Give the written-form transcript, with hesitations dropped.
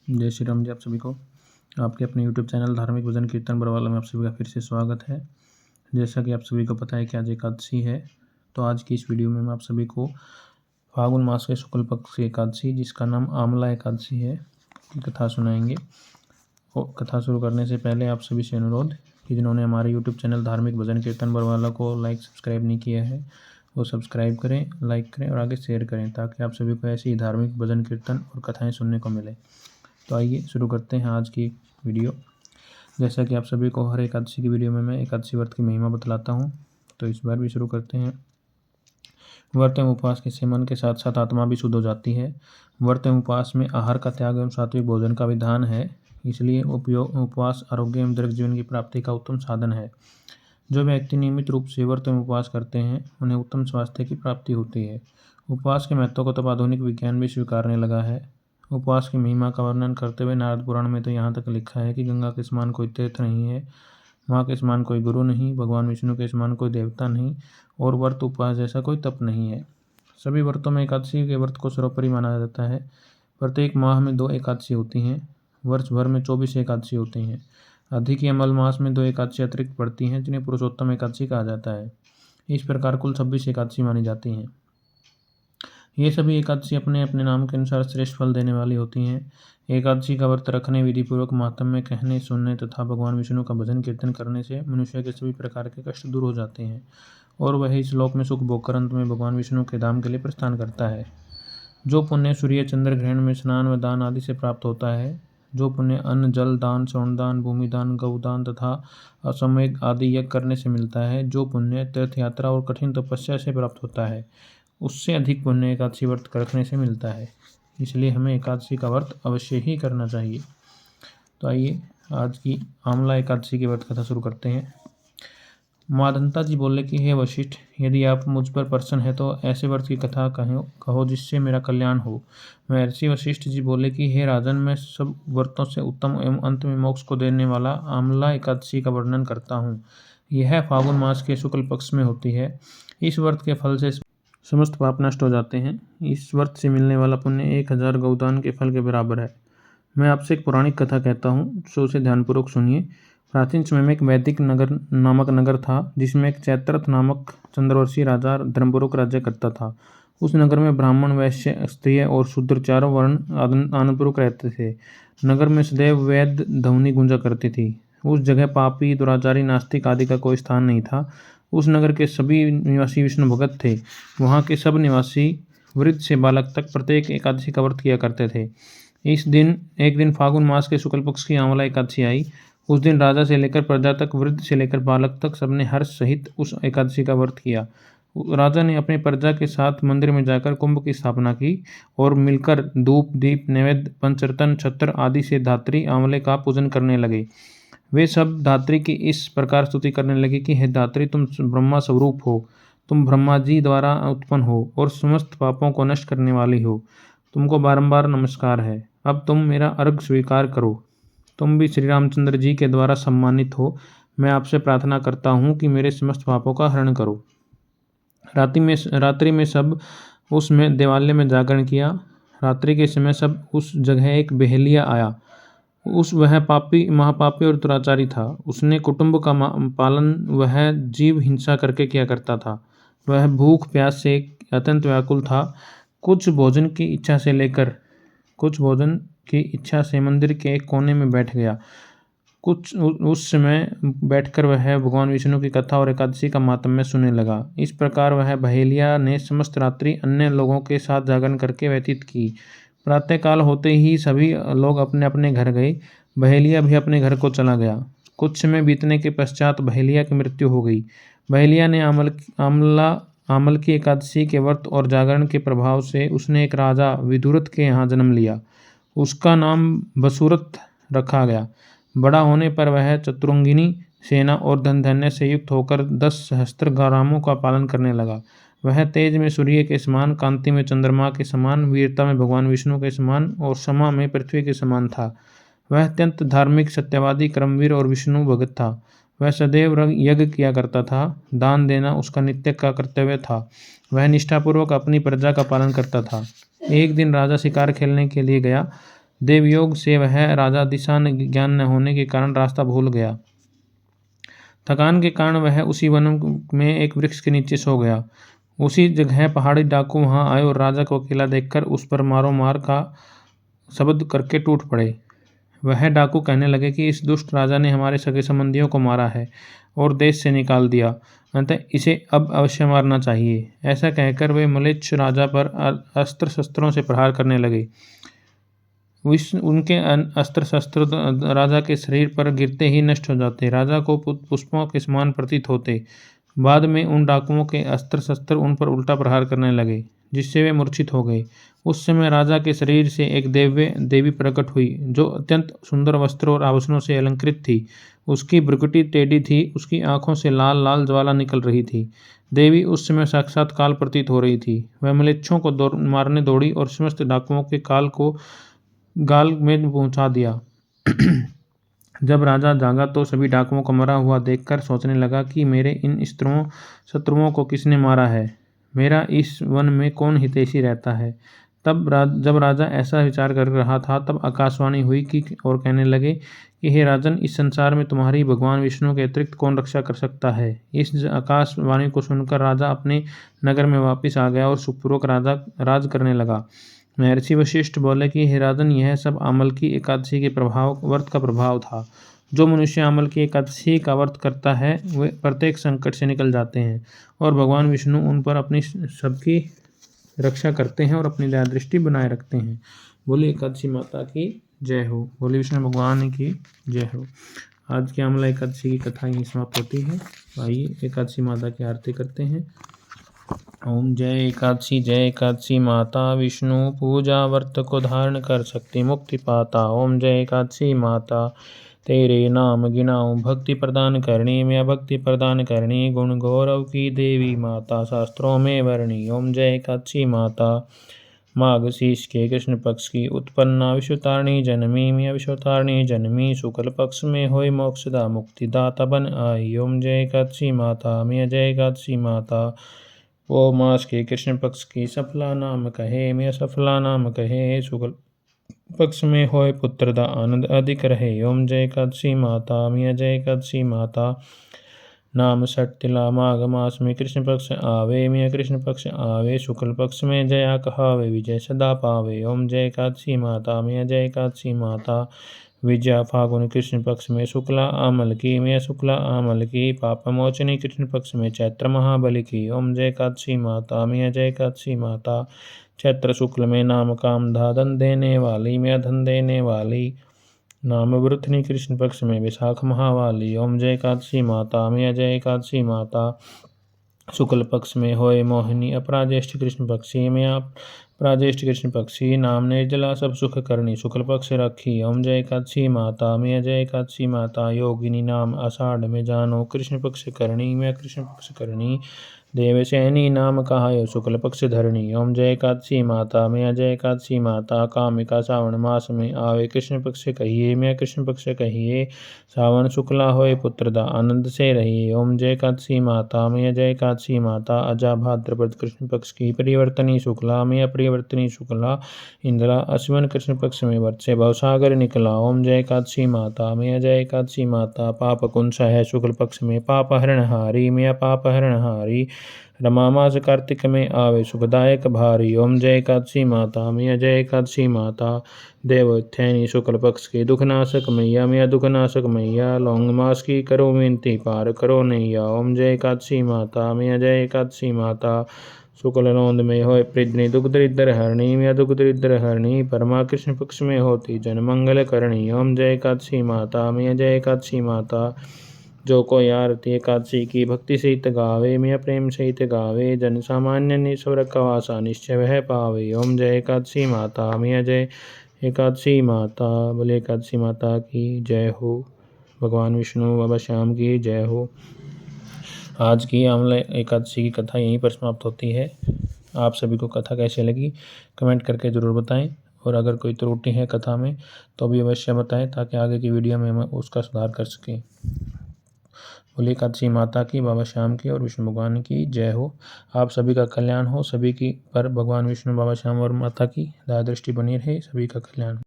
जय श्री राम जी। आप सभी को आपके अपने YouTube चैनल धार्मिक भजन कीर्तन बरवाला में आप सभी का फिर से स्वागत है। जैसा कि आप सभी को पता है कि आज एकादशी है, तो आज की इस वीडियो में मैं आप सभी को फागुन मास के शुक्ल पक्ष की एकादशी, जिसका नाम आमला एकादशी है, की कथा सुनाएंगे। और कथा शुरू करने से पहले आप सभी से अनुरोध कि जिन्होंने हमारे YouTube चैनल धार्मिक भजन कीर्तन बरवाला को लाइक सब्सक्राइब नहीं किया है, वो सब्सक्राइब करें, लाइक करें और आगे शेयर करें, ताकि आप सभी को ऐसी धार्मिक भजन कीर्तन और कथाएँ सुनने को मिले। तो आइए शुरू करते हैं आज की वीडियो। जैसा कि आप सभी को हर एकादशी की वीडियो में मैं एकादशी व्रत की महिमा बतलाता हूं, तो इस बार भी शुरू करते हैं। व्रत एवं उपवास के सेवन के साथ साथ आत्मा भी शुद्ध हो जाती है। व्रत एवं उपवास में आहार का त्याग एवं सात्विक भोजन का विधान है, इसलिए उपवास आरोग्य एवं दीर्घ जीवन की प्राप्ति का उत्तम साधन है। जो व्यक्ति नियमित रूप से व्रत एवं उपवास करते हैं, उन्हें उत्तम स्वास्थ्य की प्राप्ति होती है। उपवास के महत्व को तब आधुनिक विज्ञान भी स्वीकारने लगा है। उपवास की महिमा का वर्णन करते हुए नारद पुराण में तो यहाँ तक लिखा है कि गंगा के समान कोई तीर्थ नहीं है, माँ के समान कोई गुरु नहीं, भगवान विष्णु के समान कोई देवता नहीं, और व्रत उपवास जैसा कोई तप नहीं है। सभी व्रतों में एकादशी के व्रत को सर्वोपरि माना जाता है। प्रत्येक माह में 2 एकादशी होती हैं। वर्ष भर में 24 एकादशी होती हैं। अधिक या मल मास में 2 एकादशी अतिरिक्त पड़ती हैं, जिन्हें पुरुषोत्तम एकादशी कहा जाता है। इस प्रकार कुल 26 एकादशी मानी जाती हैं। ये सभी एकादशी अपने अपने नाम के अनुसार श्रेष्ठ फल देने वाली होती हैं। एकादशी का व्रत रखने, विधिपूर्वक महात्म्य कहने, सुनने तथा भगवान विष्णु का भजन कीर्तन करने से मनुष्य के सभी प्रकार के कष्ट दूर हो जाते हैं और वह इस लोक में सुख भोग कर अंत में भगवान विष्णु के धाम के लिए प्रस्थान करता है। जो पुण्य सूर्य चंद्र ग्रहण में स्नान व दान आदि से प्राप्त होता है, जो पुण्य अन्न जल दान, स्वर्ण दान, भूमि दान, गौदान तथा अश्वमेध आदि यज्ञ करने से मिलता है, जो पुण्य तीर्थ यात्रा और कठिन तपस्या से प्राप्त होता है, उससे अधिक पुण्य एकादशी व्रत रखने से मिलता है। इसलिए हमें एकादशी का व्रत अवश्य ही करना चाहिए। तो आइए आज की आमला एकादशी की व्रत कथा शुरू करते हैं। माधंता जी बोले कि हे वशिष्ठ, यदि आप मुझ पर प्रसन्न है तो ऐसे व्रत की कथा कहो जिससे मेरा कल्याण हो। महर्षि वशिष्ठ जी बोले कि हे राजन, मैं सब व्रतों से उत्तम एवं अंत में मोक्ष को देने वाला आमला एकादशी का वर्णन करता हूँ। यह फागुन मास के शुक्ल पक्ष में होती है। इस व्रत के फल से समस्त पाप नष्ट हो जाते हैं। इस व्रत से मिलने वाला पुण्य 1000 गौदान के फल के बराबर है। मैं आपसे एक पौराणिक कथा कहता हूँ, सो उसे ध्यानपूर्वक सुनिए। प्राचीन समय में एक वैदिक नगर था, जिसमें एक चैत्रथ नामक चंद्रवर्षी राजा धर्मपूर्वक राज्य करता था। उस नगर में ब्राह्मण, वैश्य, क्षत्रिय और शूद्र चारों वर्ण आनंदपूर्वक रहते थे। नगर में सदैव वेद ध्वनि गूंजा करती थी। उस जगह पापी, दुराचारी, नास्तिक आदि का कोई स्थान नहीं था। उस नगर के सभी निवासी विष्णु भगत थे। वहाँ के सब निवासी वृद्ध से बालक तक प्रत्येक एकादशी का व्रत किया करते थे। एक दिन फागुन मास के शुक्ल पक्ष की आंवला एकादशी आई। उस दिन राजा से लेकर प्रजा तक, वृद्ध से लेकर बालक तक सबने हर्ष सहित उस एकादशी का व्रत किया। राजा ने अपनी प्रजा के साथ मंदिर में जाकर कुंभ की स्थापना की और मिलकर धूप, दीप, नैवेद्य, पंचरत्न, छत्र आदि से धात्री आंवले का पूजन करने लगे। वे सब धात्री की इस प्रकार स्तुति करने लगे कि हे धात्री, तुम ब्रह्मा स्वरूप हो, तुम ब्रह्मा जी द्वारा उत्पन्न हो और समस्त पापों को नष्ट करने वाली हो। तुमको बारंबार नमस्कार है। अब तुम मेरा अर्घ स्वीकार करो। तुम भी श्री रामचंद्र जी के द्वारा सम्मानित हो। मैं आपसे प्रार्थना करता हूँ कि मेरे समस्त पापों का हरण करो। रात्रि में सब उसमें देवालय में जागरण किया। रात्रि के समय सब उस जगह एक बहेलिया आया। वह महापापी और दुराचारी था। उसने कुटुंब का पालन वह जीव हिंसा करके किया करता था। वह भूख प्यास से अत्यंत व्याकुल था। कुछ भोजन की इच्छा से मंदिर के एक कोने में बैठ गया। उस समय बैठकर वह भगवान विष्णु की कथा और एकादशी का माहात्म्य सुनने लगा। इस प्रकार वह बहेलिया ने समस्त रात्रि अन्य लोगों के साथ जागरण करके व्यतीत की। प्रातःकाल होते ही सभी लोग अपने अपने घर गए। बहेलिया भी अपने घर को चला गया। कुछ समय बीतने के पश्चात बहेलिया की मृत्यु हो गई। बहेलिया ने आमल की एकादशी के व्रत और जागरण के प्रभाव से उसने एक राजा विदुरथ के यहाँ जन्म लिया। उसका नाम बसुरथ रखा गया। बड़ा होने पर वह चतुरंगिनी सेना और धन धान्य से युक्त होकर 10 सहस्त्र ग्रामों का पालन करने लगा। वह तेज में सूर्य के समान, कांति में चंद्रमा के समान, वीरता में भगवान विष्णु के समान और क्षमा में पृथ्वी के समान था। वह अत्यंत धार्मिक, सत्यवादी, कर्मवीर और विष्णु भगत था। वह सदैव यज्ञ किया करता था। दान देना उसका नित्य का कर्तव्य था। वह निष्ठापूर्वक अपनी प्रजा का पालन करता था। एक दिन राजा शिकार खेलने के लिए गया। देवयोग से वह राजा दिशा ज्ञान न होने के कारण रास्ता भूल गया। थकान के कारण वह उसी वन में एक वृक्ष के नीचे सो गया। उसी जगह पहाड़ी डाकू वहां आए और राजा को अकेला देखकर उस पर मारो मार का शब्द करके टूट पड़े। वह डाकू कहने लगे कि इस दुष्ट राजा ने हमारे सगे संबंधियों को मारा है और देश से निकाल दिया, अतः इसे अब अवश्य मारना चाहिए। ऐसा कहकर वे म्लेच्छ राजा पर अस्त्र शस्त्रों से प्रहार करने लगे। उनके अस्त्र शस्त्र राजा के शरीर पर गिरते ही नष्ट हो जाते, राजा को पुष्पों के समान प्रतीत होते। बाद में उन डाकुओं के अस्त्र शस्त्र उन पर उल्टा प्रहार करने लगे, जिससे वे मूर्छित हो गए। उस समय राजा के शरीर से एक देवी प्रकट हुई, जो अत्यंत सुंदर वस्त्रों और आभूषणों से अलंकृत थी। उसकी भ्रुकुटी टेढ़ी थी, उसकी आंखों से लाल लाल ज्वाला निकल रही थी। देवी उस समय साक्षात काल प्रतीत हो रही थी। वह म्लेच्छों को मारने दौड़ी और समस्त डाकुओं के काल को गाल में पहुंचा दिया। जब राजा जागा तो सभी डाकुओं को मरा हुआ देखकर सोचने लगा कि मेरे इन शत्रुओं को किसने मारा है, मेरा इस वन में कौन हितैषी रहता है। जब राजा ऐसा विचार कर रहा था, तब आकाशवाणी हुई कि और कहने लगे कि हे राजन, इस संसार में तुम्हारी भगवान विष्णु के अतिरिक्त कौन रक्षा कर सकता है। इस आकाशवाणी को सुनकर राजा अपने नगर में वापिस आ गया और सुखपूर्वक राज करने लगा। महर्षि वशिष्ठ बोले कि हे राजन, यह सब आमल की एकादशी के व्रत का प्रभाव था। जो मनुष्य आमल की एकादशी का व्रत करता है वे प्रत्येक संकट से निकल जाते हैं और भगवान विष्णु उन पर अपनी सबकी रक्षा करते हैं और अपनी दया दृष्टि बनाए रखते हैं। बोली एकादशी माता की जय हो। बोली विष्णु भगवान की जय हो। आज की आमला एकादशी की कथा यहीं समाप्त होती है। आइए एकादशी माता की आरती करते हैं। ओम जय एकादशी माता, विष्णु पूजा व्रत को धारण कर सकती मुक्ति पाता। ओम जय एकादशी माता, तेरे नाम गिनाऊं भक्ति प्रदान करनी, मैं भक्ति प्रदान करनी, गुण गौरव की देवी माता शास्त्रों में वर्णी। ओम जय एकादशी माता, माघ शीष के कृष्ण पक्ष की उत्पन्ना विश्वतारिणी जनमी, मैं विश्वतारिणी जनमी, शुक्ल पक्ष में होय मोक्षदा मुक्तिदाता बन आई। ओम जय एकादशी माता, मैं जय एकादशी माता, वो मास के कृष्ण पक्ष की सफला नाम कहे, मैं सफला नाम कहे, शुक्ल पक्ष में होय पुत्र दा आनंद अधिक रहे। ओम जय एकादशी माता, मैं जय एकादशी माता, नाम सट्टिला माघ मास में कृष्ण पक्ष आवे, मैं कृष्ण पक्ष आवे, शुक्ल पक्ष में जया कहावे, विजय सदा पावे। ओम जय एकादशी माता, मैं जय एकादशी माता, विजया फागुन कृष्ण पक्ष में शुक्ला आमल की, मैं शुक्ला आमल की, पाप मोचनी कृष्ण पक्ष में चैत्र महाबली की। ओम जय एकादशी माता, मैं जय एकादशी माता, चैत्र शुक्ल में नाम काम धन देने वाली, मैं धन देने वाली, नाम वृथनी कृष्ण पक्ष में विशाख महावाली। ओम जय एकादशी माता, मैं जय एकादशी माता, शुक्ल पक्ष में होय मोहिनी अपराजेष्ठ कृष्ण पक्षी, मैं प्राजेष्ठ कृष्ण पक्षी, नाम निर्जला सब सुख करनी, शुक्ल पक्ष रखी। ओम जय एकादशी माता, मैं जय एकादशी माता, योगिनी नाम आषाढ़ में जानो कृष्ण पक्ष करनी, मैं कृष्ण पक्ष करनी, देवशैनी नाम कहायो शुक्ल पक्ष धरणी। ओम जय एकादशी माता, मैं जय एकादशी माता, कामिका सावन मास में आवे कृष्ण पक्ष कहिए, मैं कृष्ण पक्ष कहिए, सावन शुक्ला होय पुत्र दा आनंद से रहिए। ओम जय एकादशी माता, मैं जय एकादशी माता, अजा भाद्रपद कृष्ण पक्ष की परिवर्तनी शुक्ला, मैं अपरिवर्तनी शुक्ला, इंद्रा अश्विन कृष्ण पक्ष में वर्त से भवसागर निकला। ओम जय एकादशी माता, मैं जय एकादशी माता, पाप कुंस है शुक्ल पक्ष में पाप हरण हारी, मैं पाप हरण हारी, रमा मास कार्तिक में आवे सुखदायक भारी। ओम जय एकादशी माता, मैं जय एकादशी माता, देवोत्थैनी शुक्ल पक्ष के दुखनाशक मैया, मैं दुखनाशक मैया, लौंग मास की करो विनती पार करो नैया। ओम जय एकादशी माता, मैं जय एकादशी माता, शुक्ल नौंद में होय पृदनी दुख दरिद्र हरणी, मैं दुख दरिद्र हरणी, परमा कृष्ण पक्ष में होती जन मंगल करणी। ओम जय एकादशी माता, मैं जय एकादशी माता, जो कोई आरती एकादशी की भक्ति सहित गावे, मैं प्रेम सहित गावे, जन सामान्य निस्वर का वासा निश्चय वह पावे। ओम जय एकादशी माता, मैं जय एकादशी माता। बोले एकादशी माता की जय हो। भगवान विष्णु बाबा श्याम की जय हो। आज की आमला एकादशी की कथा यहीं पर समाप्त होती है। आप सभी को कथा कैसे लगी कमेंट करके ज़रूर बताएं, और अगर कोई त्रुटि है कथा में तो भी अवश्य बताएं, ताकि आगे की वीडियो में हम उसका सुधार कर सकें। बोली एकादशी माता की, बाबा श्याम की और विष्णु भगवान की जय हो। आप सभी का कल्याण हो, सभी की पर भगवान विष्णु बाबा श्याम और माता की दया दृष्टि बनी रहे, सभी का कल्याण हो।